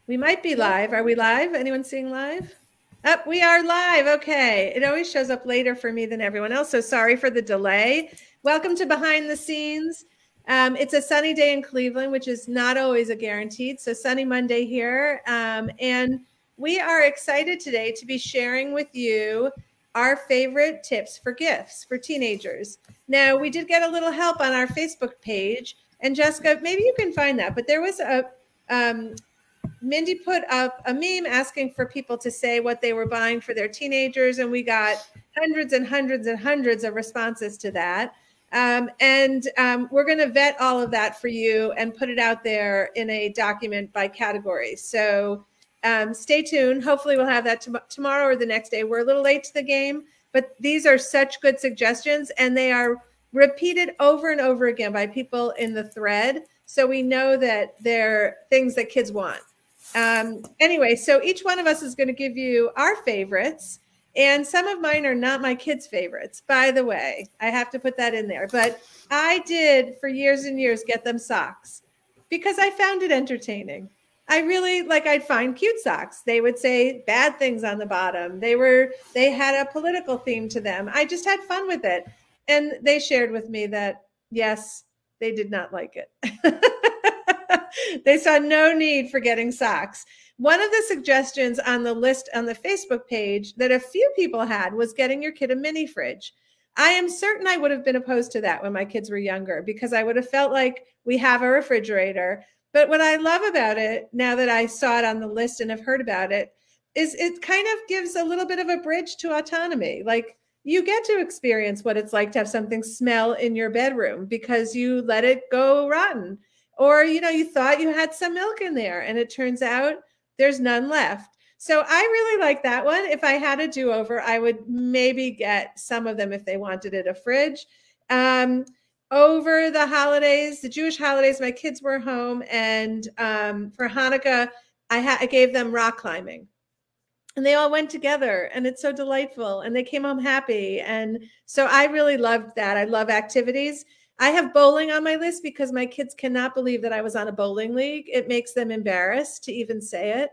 We might be live. Are we live? Anyone seeing live? Oh, we are live. Okay. It always shows up later for me than everyone else. So sorry for the delay. Welcome to Behind the Scenes. It's a sunny day in Cleveland, which is not always a guaranteed. So sunny Monday here. And we are excited today to be sharing with you our favorite tips for gifts for teenagers. Now, we did get a little help on our Facebook page. And Jessica, maybe you can find that. But there was Mindy put up a meme asking for people to say what they were buying for their teenagers, and we got hundreds and hundreds and hundreds of responses to that. We're going to vet all of that for you and put it out there in a document by category. So stay tuned. Hopefully we'll have that tomorrow or the next day. We're a little late to the game, but these are such good suggestions, and they are repeated over and over again by people in the thread. So we know that they're things that kids want. Anyway, so each one of us is going to give you our favorites, and some of mine are not my kids' favorites, by the way. I have to put that in there. But I did, for years and years, get them socks because I found it entertaining. I really, I'd find cute socks. They would say bad things on the bottom. They had a political theme to them. I just had fun with it. And they shared with me that, yes, they did not like it. They saw no need for getting socks. One of the suggestions on the list on the Facebook page that a few people had was getting your kid a mini fridge. I am certain I would have been opposed to that when my kids were younger because I would have felt like we have a refrigerator. But what I love about it, now that I saw it on the list and have heard about it, is it kind of gives a little bit of a bridge to autonomy. Like, you get to experience what it's like to have something smell in your bedroom because you let it go rotten. Or, you thought you had some milk in there and it turns out there's none left. So I really like that one. If I had a do-over, I would maybe get some of them if they wanted it, a fridge. Over the holidays, the Jewish holidays, my kids were home, and for Hanukkah, I gave them rock climbing. And they all went together, and it's so delightful, and they came home happy. And so I really loved that. I love activities. I have bowling on my list because my kids cannot believe that I was on a bowling league. It makes them embarrassed to even say it.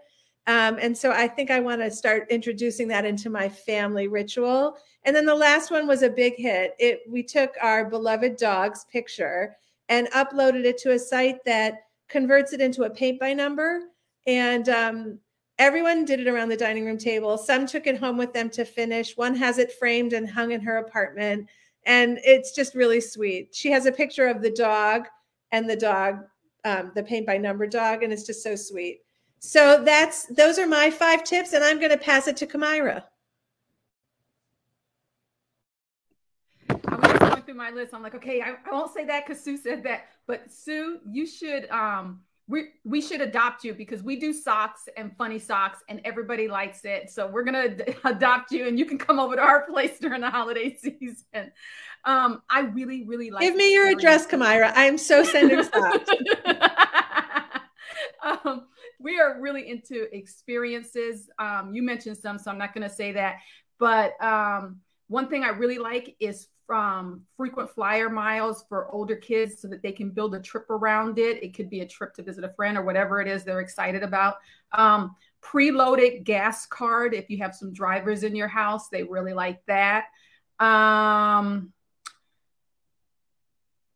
And so I think I want to start introducing that into my family ritual. And then the last one was a big hit. We took our beloved dog's picture and uploaded it to a site that converts it into a paint by number. And everyone did it around the dining room table. Some took it home with them to finish. One has it framed and hung in her apartment. And it's just really sweet. She has a picture of the dog and the dog, the paint by number dog, and it's just so sweet. So those are my 5 tips, and I'm going to pass it to Kamira. I was just going through my list. I'm like, okay, I won't say that because Sue said that, but Sue, you should, we should adopt you because we do socks and funny socks and everybody likes it. So we're going to adopt you and you can come over to our place during the holiday season. I really, really like. Give me your address, Kamira. I am so sending socks. We are really into experiences. You mentioned some, so I'm not going to say that. But one thing I really like is frequent flyer miles for older kids so that they can build a trip around it. It could be a trip to visit a friend or whatever it is they're excited about. Preloaded gas card. If you have some drivers in your house, they really like that.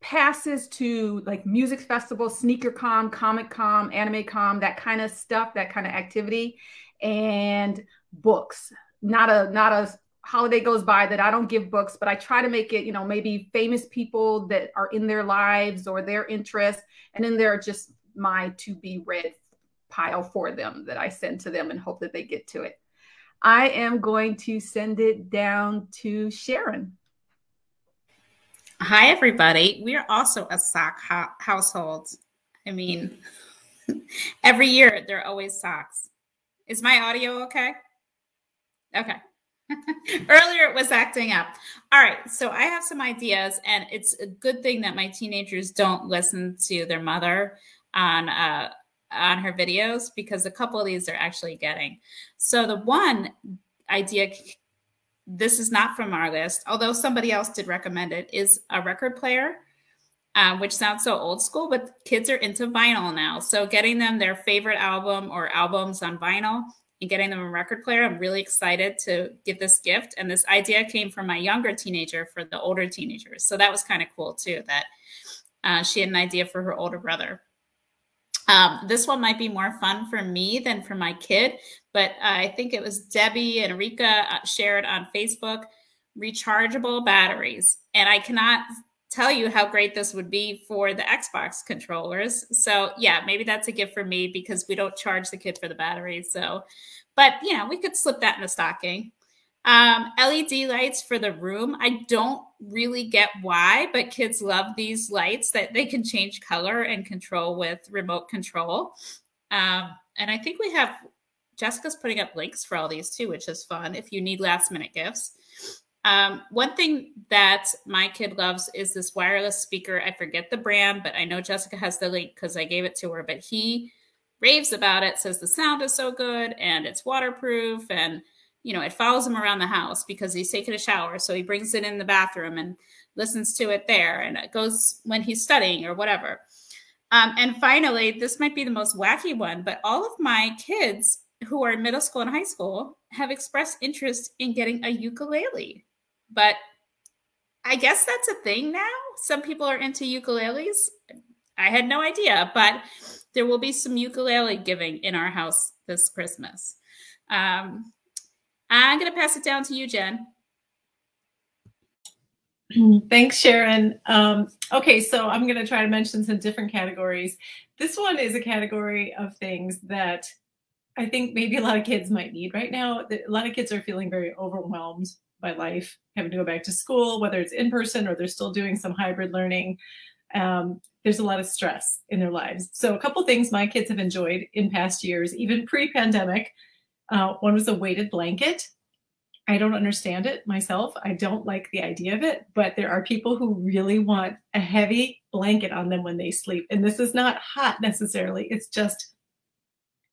Passes to like music festivals, SneakerCon, Comic-Con, AnimeCon, that kind of stuff, that kind of activity, and books. Not a holiday goes by that I don't give books, but I try to make it, maybe famous people that are in their lives or their interests, and then there are just my to be read pile for them that I send to them and hope that they get to it. I am going to send it down to Sharon. Hi, everybody. We are also a sock household. I mean, every year there are always socks. Is my audio okay? Okay. Earlier it was acting up. All right. So I have some ideas, and it's a good thing that my teenagers don't listen to their mother on her videos, because a couple of these they're actually getting. So the one idea, this is not from our list, although somebody else did recommend it, is a record player. which sounds so old school, but kids are into vinyl now. So getting them their favorite album or albums on vinyl and getting them a record player, I'm really excited to give this gift. And this idea came from my younger teenager for the older teenagers. So that was kind of cool too, that she had an idea for her older brother. This one might be more fun for me than for my kid, but I think it was Debbie and Rika shared on Facebook, rechargeable batteries. And I cannot tell you how great this would be for the Xbox controllers. So yeah, maybe that's a gift for me because we don't charge the kid for the batteries. So, but you know, we could slip that in the stocking. LED lights for the room. I don't really get why, but kids love these lights that they can change color and control with remote control. And I think we have, Jessica's putting up links for all these too, which is fun if you need last minute gifts. One thing that my kid loves is this wireless speaker. I forget the brand, but I know Jessica has the link because I gave it to her, but he raves about it, says the sound is so good and it's waterproof, and you know, it follows him around the house because he's taking a shower. So he brings it in the bathroom and listens to it there, and it goes when he's studying or whatever. And finally, this might be the most wacky one, but all of my kids who are in middle school and high school have expressed interest in getting a ukulele. But I guess that's a thing now. Some people are into ukuleles. I had no idea, but there will be some ukulele giving in our house this Christmas. I'm going to pass it down to you, Jen. Thanks, Sharon. Okay, so I'm going to try to mention some different categories. This one is a category of things that I think maybe a lot of kids might need right now. A lot of kids are feeling very overwhelmed by life, having to go back to school, whether it's in person or they're still doing some hybrid learning. There's a lot of stress in their lives. So a couple things my kids have enjoyed in past years, even pre-pandemic. One was a weighted blanket. I don't understand it myself. I don't like the idea of it, but there are people who really want a heavy blanket on them when they sleep. And this is not hot necessarily. It's just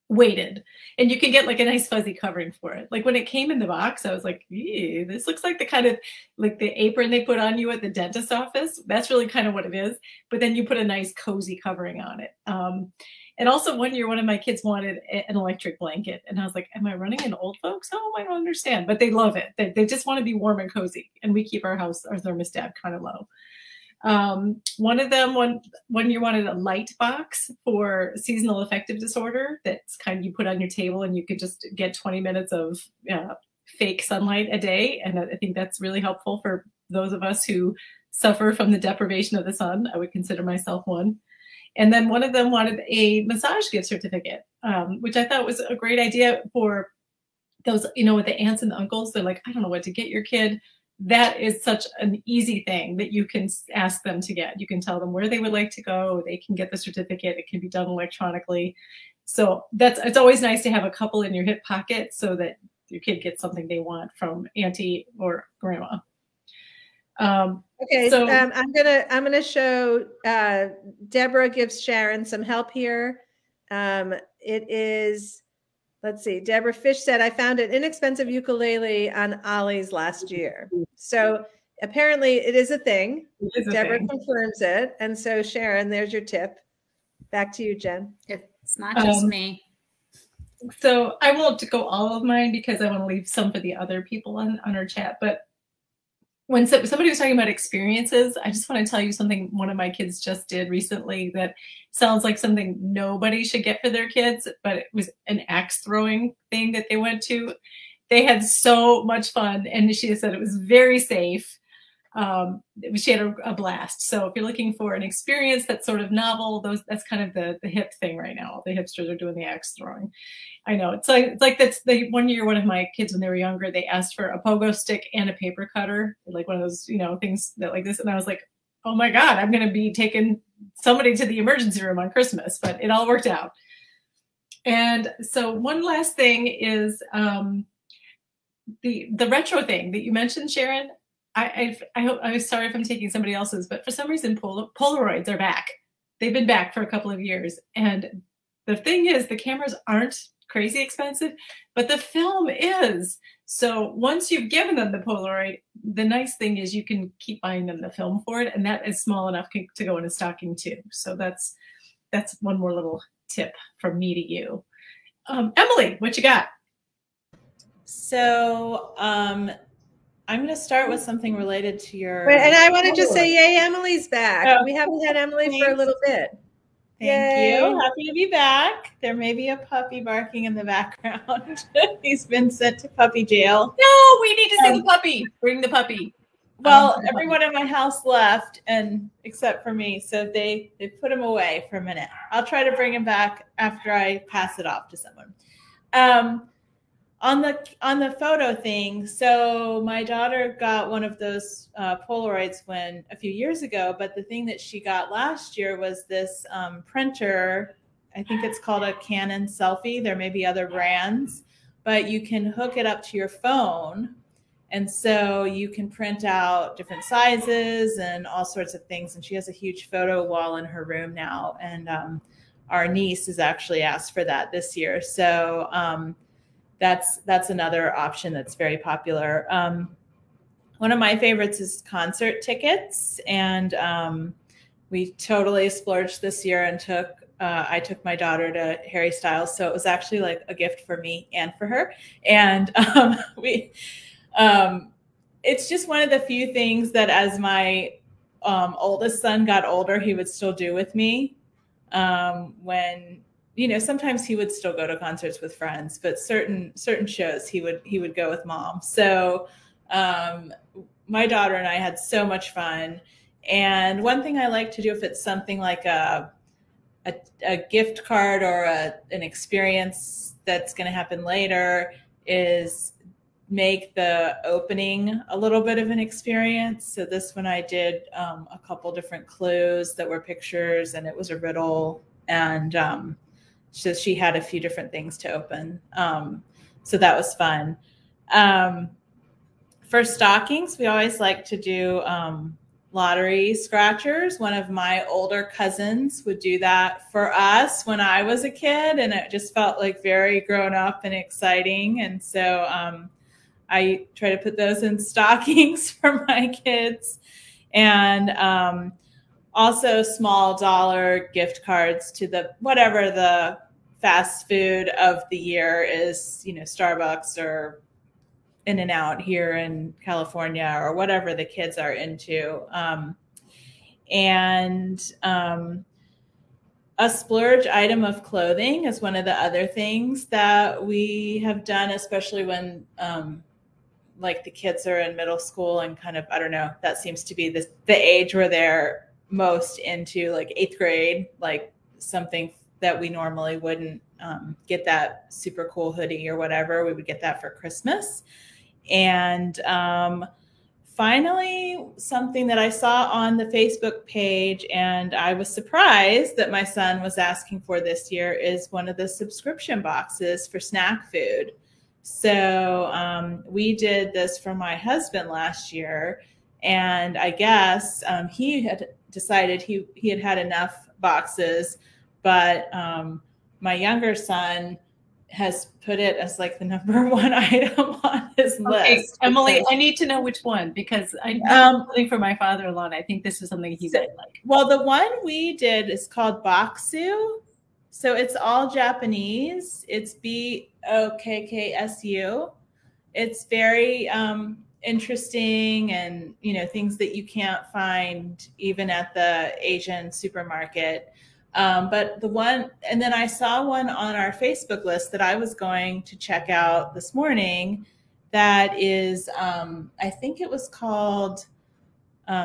weighted. And you can get like a nice fuzzy covering for it. Like when it came in the box, I was like, this looks like the kind of like the apron they put on you at the dentist's office. That's really kind of what it is. But then you put a nice cozy covering on it. And also one year, one of my kids wanted an electric blanket. And I was like, am I running into old folks? Oh, I don't understand. But they love it. They just want to be warm and cozy. And we keep our house, our thermostat kind of low. One of them, one year wanted a light box for seasonal affective disorder. That's kind of you put on your table and you could just get 20 minutes of fake sunlight a day. And I think that's really helpful for those of us who suffer from the deprivation of the sun. I would consider myself one. And then one of them wanted a massage gift certificate, which I thought was a great idea for those, you know, with the aunts and the uncles. They're like, I don't know what to get your kid. That is such an easy thing that you can ask them to get. You can tell them where they would like to go. They can get the certificate. It can be done electronically. So it's always nice to have a couple in your hip pocket so that your kid gets something they want from auntie or grandma. Okay, so I'm gonna show Deborah gives Sharon some help here. It is, let's see, Deborah Fish said, I found an inexpensive ukulele on Ollie's last year. So apparently it is a thing. Deborah confirms it. And so Sharon, there's your tip. Back to you, Jen. It's not just me. So I won't go all of mine because I want to leave some for the other people on our chat. But when somebody was talking about experiences, I just want to tell you something one of my kids just did recently that sounds like something nobody should get for their kids, but it was an axe throwing thing that they went to. They had so much fun, and she said it was very safe. She had a blast. So if you're looking for an experience that's sort of novel, that's kind of the hip thing right now. The hipsters are doing the axe throwing. I know it's like that's the one year one of my kids when they were younger, they asked for a pogo stick and a paper cutter, like one of those, you know, things that like this. And I was like, oh my God, I'm going to be taking somebody to the emergency room on Christmas, but it all worked out. And so one last thing is the retro thing that you mentioned, Sharon. I'm sorry if I'm taking somebody else's, but for some reason, Polaroids are back. They've been back for a couple of years. And the thing is, the cameras aren't crazy expensive, but the film is. So once you've given them the Polaroid, the nice thing is you can keep buying them the film for it, and that is small enough to go in a stocking too. So that's one more little tip from me to you. Emily, what you got? So I'm going to start with something related to your. And I want to just say, yay, Emily's back. Oh, we haven't had Emily thanks. for a little bit. Thank Yay. you. Happy to be back. There may be a puppy barking in the background. He's been sent to puppy jail. No, we need to see the puppy. Bring the puppy. Well, everyone in my house left, and except for me, so they put him away for a minute. I'll try to bring him back after I pass it off to someone. On the photo thing, so my daughter got one of those Polaroids a few years ago, but the thing that she got last year was this printer. I think it's called a Canon Selfie. There may be other brands, but you can hook it up to your phone. And so you can print out different sizes and all sorts of things. And she has a huge photo wall in her room now. And our niece has actually asked for that this year. So that's another option that's very popular. One of my favorites is concert tickets. And we totally splurged this year and I took my daughter to Harry Styles. So it was actually like a gift for me and for her. And it's just one of the few things that as my oldest son got older, he would still do with me. When, sometimes he would still go to concerts with friends, but certain shows he would go with mom. So my daughter and I had so much fun. And one thing I like to do, if it's something like a gift card or an experience that's going to happen later, is make the opening a little bit of an experience. So this one I did a couple different clues that were pictures, and it was a riddle, and so she had a few different things to open. So that was fun. For stockings, we always like to do lottery scratchers. One of my older cousins would do that for us when I was a kid, and it just felt like very grown up and exciting. And so I try to put those in stockings for my kids. And also small dollar gift cards to whatever the fast food of the year is, Starbucks or In-N-Out here in California, or whatever the kids are into. A splurge item of clothing is one of the other things that we have done, especially when like the kids are in middle school and kind of, I don't know, that seems to be the age where they're most into, like 8th grade, like something that we normally wouldn't get, that super cool hoodie or whatever. We would get that for Christmas. And finally, something that I saw on the Facebook page, and I was surprised that my son was asking for this year, is one of the subscription boxes for snack food. So we did this for my husband last year, and I guess he had decided he had enough boxes, but my younger son has put it as like the number one item on his list. Emily, I need to know which one, because I'm something for my father-in-law, and I think this is something he might like. Well, the one we did is called Bokksu. So it's all Japanese. It's Bokksu. It's very interesting, and things that you can't find even at the Asian supermarket. But the one, and then I saw one on our Facebook list that I was going to check out this morning. That is, I think it was called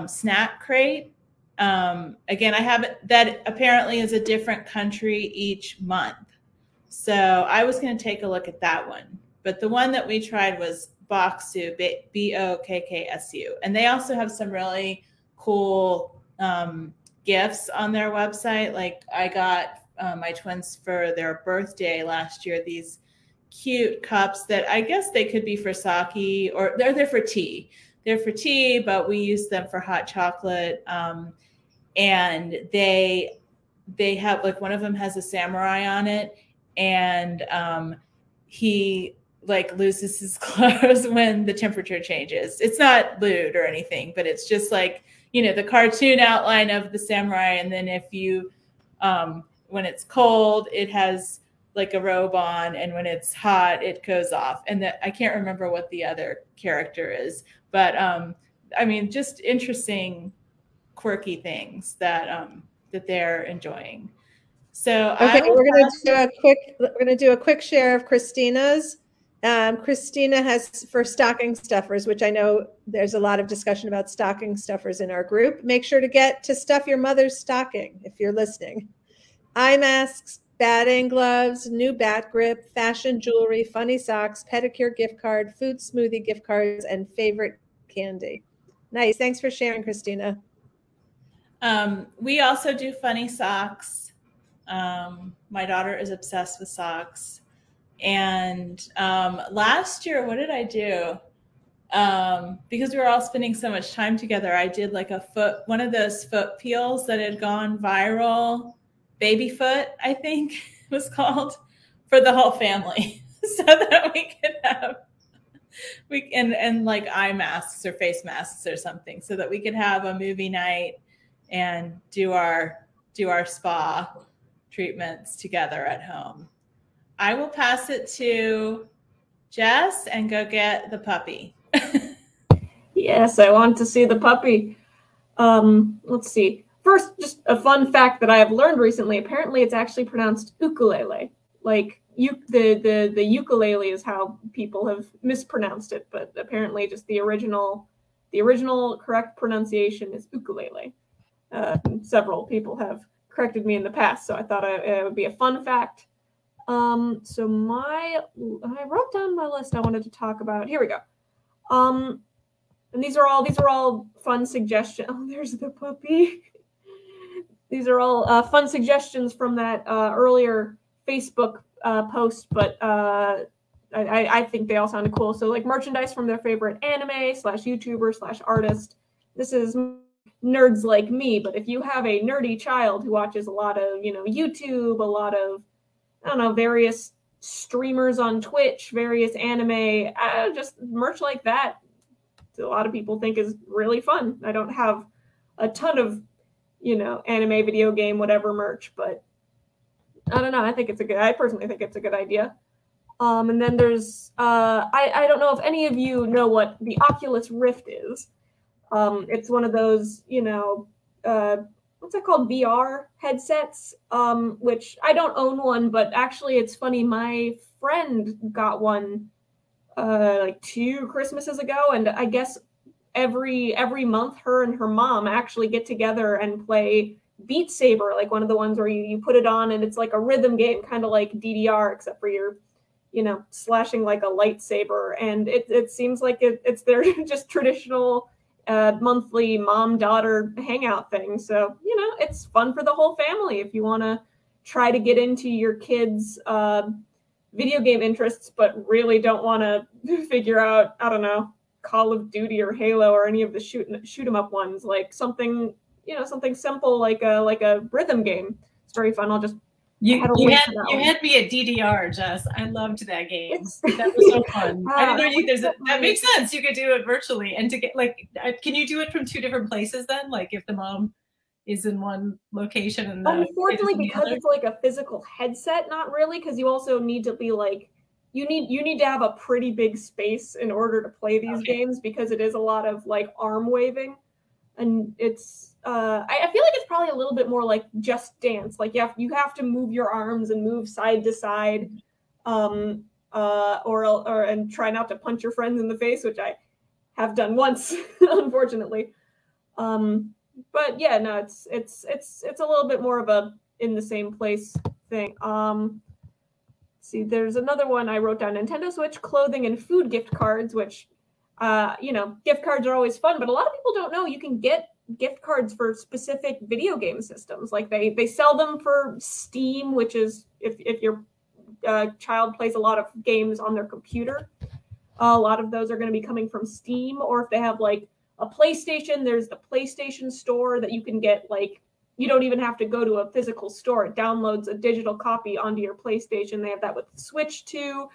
Snack Crate. Again, I haven't, that apparently is a different country each month. So I was going to take a look at that one. But the one that we tried was Bokksu, Bokksu. And they also have some really cool gifts on their website. Like I got my twins for their birthday last year, these cute cups that I guess they could be for sake, or they're for tea. They're for tea, but we use them for hot chocolate. And they have, like, one of them has a samurai on it, and he like loses his clothes when the temperature changes. It's not lewd or anything, but it's just like, you know, the cartoon outline of the samurai. And then if you, when it's cold, it has like a robe on, and when it's hot, it goes off. And that, I can't remember what the other character is, but I mean, just interesting, quirky things that that they're enjoying. So okay, we're gonna do a quick share of Christina's. Christina has for stocking stuffers, which I know there's a lot of discussion about stocking stuffers in our group. Make sure to get to stuff your mother's stocking if you're listening. Eye masks, batting gloves, new bat grip, fashion jewelry, funny socks, pedicure gift card, food smoothie gift cards, and favorite candy. Nice. Thanks for sharing, Christina. We also do funny socks. My daughter is obsessed with socks. And last year, what did I do? Because we were all spending so much time together, I did like one of those foot peels that had gone viral, baby foot, I think it was called, for the whole family, so that we could have and like eye masks or face masks or something, so that we could have a movie night and do our spa treatments together at home. I will pass it to Jess and go get the puppy. Yes, I want to see the puppy. Let's see. First, just a fun fact that I have learned recently. Apparently, it's actually pronounced ukulele. Like the ukulele is how people have mispronounced it, but apparently, just the original correct pronunciation is ukulele. Several people have corrected me in the past, so I thought it would be a fun fact. So I wrote down my list I wanted to talk about. Here we go. And these are all fun suggestions. Oh, there's the puppy. These are all fun suggestions from that earlier Facebook post, but I think they all sounded cool. So like merchandise from their favorite anime / YouTuber / artist. This is nerds like me, but if you have a nerdy child who watches a lot of, YouTube, a lot of, I don't know, various streamers on Twitch, various anime, just merch like that, a lot of people think is really fun. I don't have a ton of, anime, video game, whatever merch, but I don't know. I personally think it's a good idea. And then there's, I don't know if any of you know what the Oculus Rift is. It's one of those, what's that called? VR headsets, which I don't own one, but actually it's funny. My friend got one like 2 Christmases ago, and I guess every month her and her mom actually get together and play Beat Saber, like one of the ones where you put it on and it's like a rhythm game, kind of like DDR, except for you're, slashing like a lightsaber. And it seems like it's their just traditional monthly mom-daughter hangout thing. So, it's fun for the whole family if you want to try to get into your kids' video game interests, but really don't want to figure out, I don't know, Call of Duty or Halo or any of the shoot 'em up ones, like something simple like a rhythm game. It's very fun. I'll just you had me at DDR, Jess. I loved that game. That was so fun. I didn't know that makes sense. You could do it virtually, and to get can you do it from 2 different places then? Like if the mom is in one location and unfortunately, because it's like a physical headset, not really, because you also need to be like you need to have a pretty big space in order to play these games, because it is a lot of like arm waving, and it's I feel like it's probably a little bit more like Just Dance. Like you have to move your arms and move side to side, and try not to punch your friends in the face, which I have done once, unfortunately. But yeah, no, it's a little bit more of a in the same place thing. See, there's another one I wrote down: Nintendo Switch, clothing, and food gift cards, which, gift cards are always fun, but a lot of people don't know you can get gift cards for specific video game systems. Like they sell them for Steam, which is if your child plays a lot of games on their computer, a lot of those are going to be coming from Steam. Or if they have like a PlayStation, there's the PlayStation Store that you can get, like, you don't even have to go to a physical store. It downloads a digital copy onto your PlayStation. They have that with the Switch too.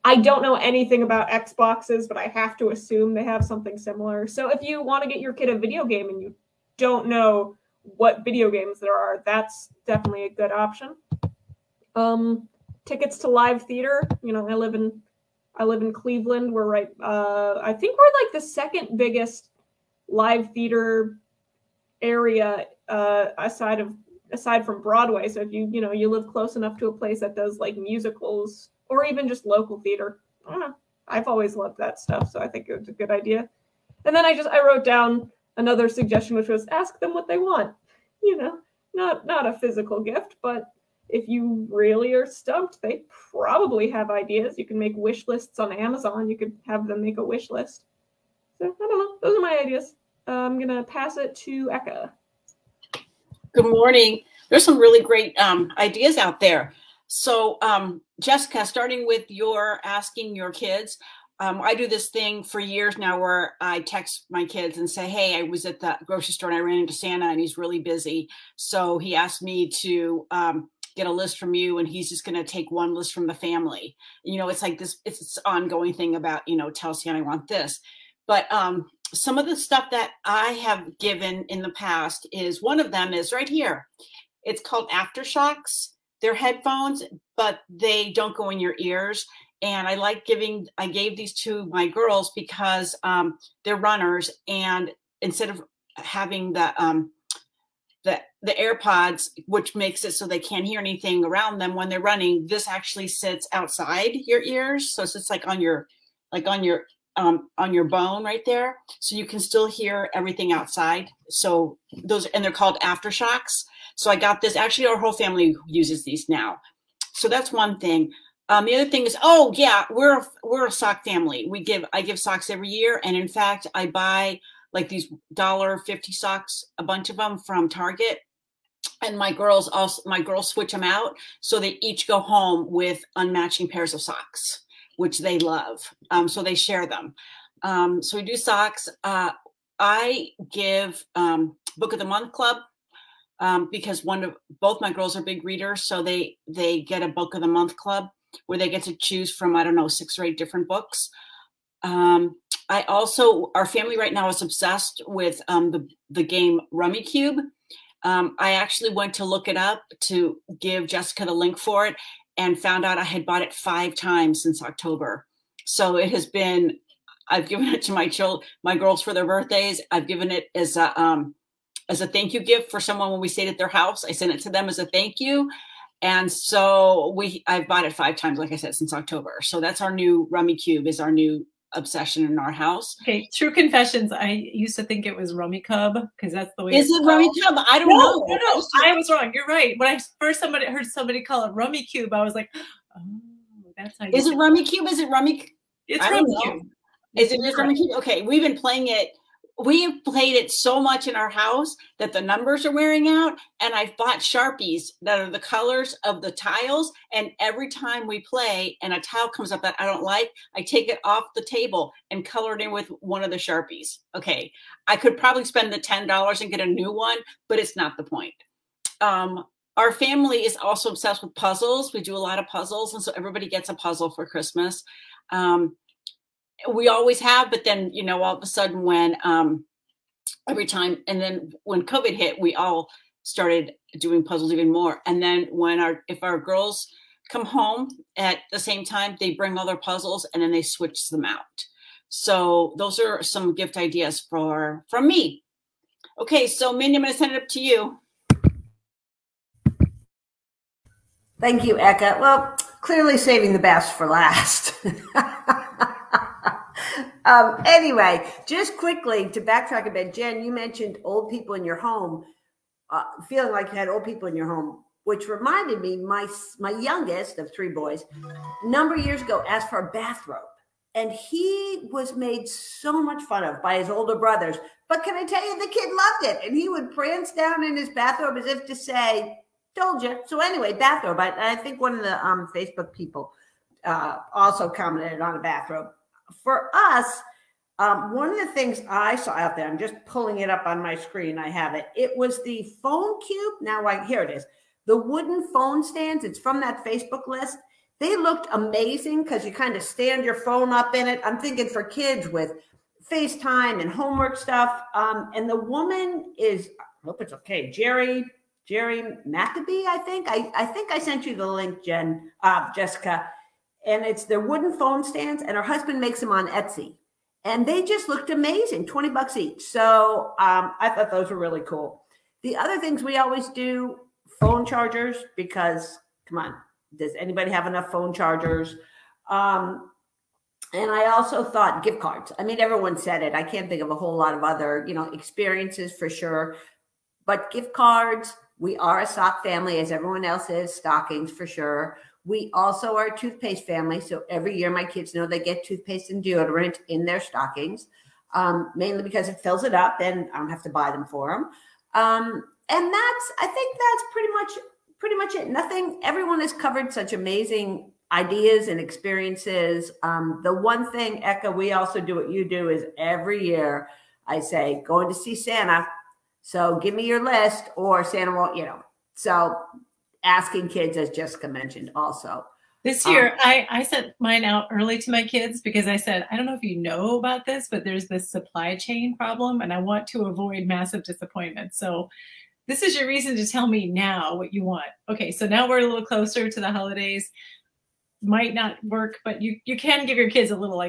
I don't know anything about Xboxes, but I have to assume they have something similar. So if you want to get your kid a video game and you don't know what video games there are, that's definitely a good option. Tickets to live theater. You know, I live in Cleveland. We're right. I think we're like the second biggest live theater area aside from Broadway. So if you live close enough to a place that does like musicals or even just local theater, I don't know. I've always loved that stuff, so I think it was a good idea. And then I wrote down another suggestion, which was ask them what they want. You know, not a physical gift, but if you really are stumped, they probably have ideas. You can make wish lists on Amazon. You could have them make a wish list. So I don't know. Those are my ideas. I'm going to pass it to Eka. Good morning. There's some really great ideas out there. So Jessica, starting with your asking your kids, I do this thing for years now where I text my kids and say, hey, I was at the grocery store and I ran into Santa and he's really busy. So he asked me to get a list from you, and he's just going to take one list from the family. You know, it's like this, it's this ongoing thing about, you know, tell Santa I want this. But some of the stuff that I have given in the past is, one of them is right here. It's called Aftershocks. They're headphones, but they don't go in your ears. And I gave these to my girls because they're runners, and instead of having the AirPods, which makes it so they can't hear anything around them when they're running, this actually sits outside your ears. So it's like on your bone right there. So you can still hear everything outside. So and they're called Aftershocks. So I got this, actually our whole family uses these now. So that's one thing. The other thing is, oh yeah, we're a sock family. I give socks every year. And in fact, I buy like these $1.50 socks, a bunch of them from Target. And my girls switch them out. So they each go home with unmatching pairs of socks, which they love. So they share them. So we do socks. I give Book of the Month Club because both my girls are big readers. So they get a Book of the Month Club where they get to choose from, I don't know, 6 or 8 different books. Our family right now is obsessed with the game Rummikub. I actually went to look it up to give Jessica the link for it and found out I had bought it 5 times since October. So it has been, I've given it to my girls for their birthdays. I've given it as a thank you gift for someone when we stayed at their house. I sent it to them as a thank you. And so I've bought it 5 times, like I said, since October. So that's our new Rummikub, is our new obsession in our house. Okay, true confessions. I used to think it was Rummikub because that's the way. Is it Rummikub? I don't know. No, I was wrong. You're right. When I first heard somebody call it Rummikub, I was like, oh, that's how. Is it Rummikub? Is it Rummikub? It's Rummikub. Is it Rummikub? Okay, we've been playing it. We've played it so much in our house that the numbers are wearing out, and I've bought Sharpies that are the colors of the tiles, and every time we play and a tile comes up that I don't like, I take it off the table and color it in with one of the Sharpies. Okay, I could probably spend the $10 and get a new one, but it's not the point. Our family is also obsessed with puzzles. We do a lot of puzzles, and so everybody gets a puzzle for Christmas. We always have, but then, you know, all of a sudden when every time, and then when COVID hit, we all started doing puzzles even more. And then if our girls come home at the same time, they bring all their puzzles and then they switch them out. So those are some gift ideas from me. Okay, so Mindy, I'm going to send it up to you. Thank you, Eka. Well, clearly saving the best for last. Anyway, just quickly to backtrack a bit, Jen, you mentioned old people in your home, feeling like you had old people in your home, which reminded me, my youngest of 3 boys, a number of years ago asked for a bathrobe. And he was made so much fun of by his older brothers. But can I tell you, the kid loved it. And he would prance down in his bathrobe as if to say, told you. So anyway, bathrobe. I think one of the Facebook people also commented on a bathrobe. For us, one of the things I saw out there, I'm just pulling it up on my screen. I have it. It was the phone cube. Now, here it is. The wooden phone stands. It's from that Facebook list. They looked amazing because you kind of stand your phone up in it. I'm thinking for kids with FaceTime and homework stuff. And the woman is, I hope it's okay, Jerry Maccabee, I think. I think I sent you the link, Jessica. And it's their wooden phone stands, and her husband makes them on Etsy. And they just looked amazing, 20 bucks each. So I thought those were really cool. The other things we always do, phone chargers, because come on, does anybody have enough phone chargers? And I also thought gift cards. I mean, everyone said it. I can't think of a whole lot of other, experiences for sure. But gift cards, we are a sock family, as everyone else is, stockings for sure. We also are a toothpaste family. So every year my kids know they get toothpaste and deodorant in their stockings, mainly because it fills it up and I don't have to buy them for them. And I think that's pretty much it. Nothing, everyone has covered such amazing ideas and experiences. The one thing, Eka, we also do what you do is every year I say, going to see Santa. So give me your list, or Santa won't, so asking kids, as Jessica mentioned also. This year, I sent mine out early to my kids because I said, I don't know if you know about this, but there's this supply chain problem and I want to avoid massive disappointment. So this is your reason to tell me now what you want. Okay, so now we're a little closer to the holidays. Might not work, but you can give your kids a little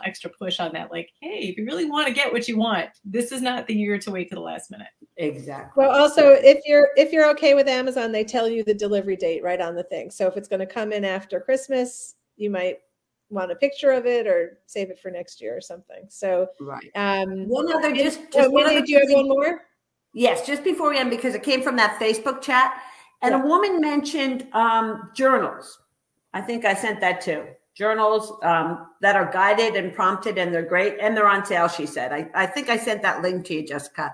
extra push on that. Like, hey, if you really want to get what you want, this is not the year to wait to the last minute. Exactly. Well, also, if you're okay with Amazon, they tell you the delivery date right on the thing. So if it's going to come in after Christmas, you might want a picture of it or save it for next year or something. So right. One other do you have one more? Yes, just before we end, because it came from that Facebook chat, and a woman mentioned journals. I think I sent that too. Journals that are guided and prompted, and they're great, and they're on sale, she said. I think I sent that link to you, Jessica.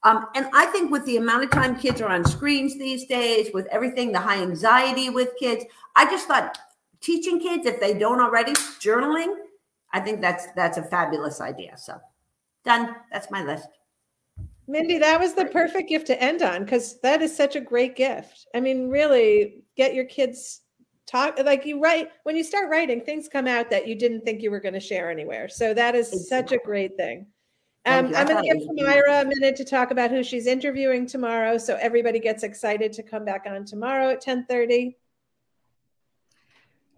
And I think with the amount of time kids are on screens these days, with everything, the high anxiety with kids, I just thought teaching kids, if they don't already, journaling, I think that's a fabulous idea. So done. That's my list. Mindy, that was the perfect gift to end on, because that is such a great gift. I mean, really get your kids talk, like you write, when you start writing, things come out that you didn't think you were going to share anywhere. So that is such a great thing. I'm going to give Myra a minute to talk about who she's interviewing tomorrow, so everybody gets excited to come back on tomorrow at 10:30.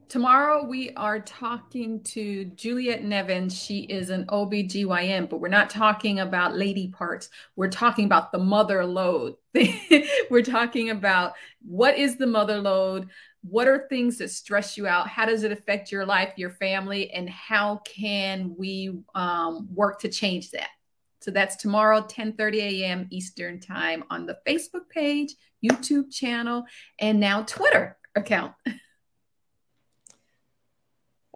Tomorrow we are talking to Juliet Nevin. She is an OBGYN, but we're not talking about lady parts. We're talking about the mother load. We're talking about what is the mother load? What are things that stress you out? How does it affect your life, your family, and how can we work to change that? So that's tomorrow, 10:30 a.m. Eastern time on the Facebook page, YouTube channel, and now Twitter account.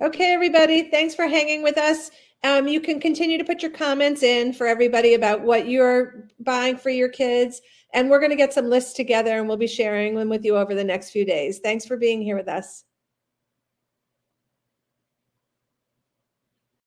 Okay, everybody, thanks for hanging with us. You can continue to put your comments in for everybody about what you're buying for your kids. And we're going to get some lists together and we'll be sharing them with you over the next few days. Thanks for being here with us.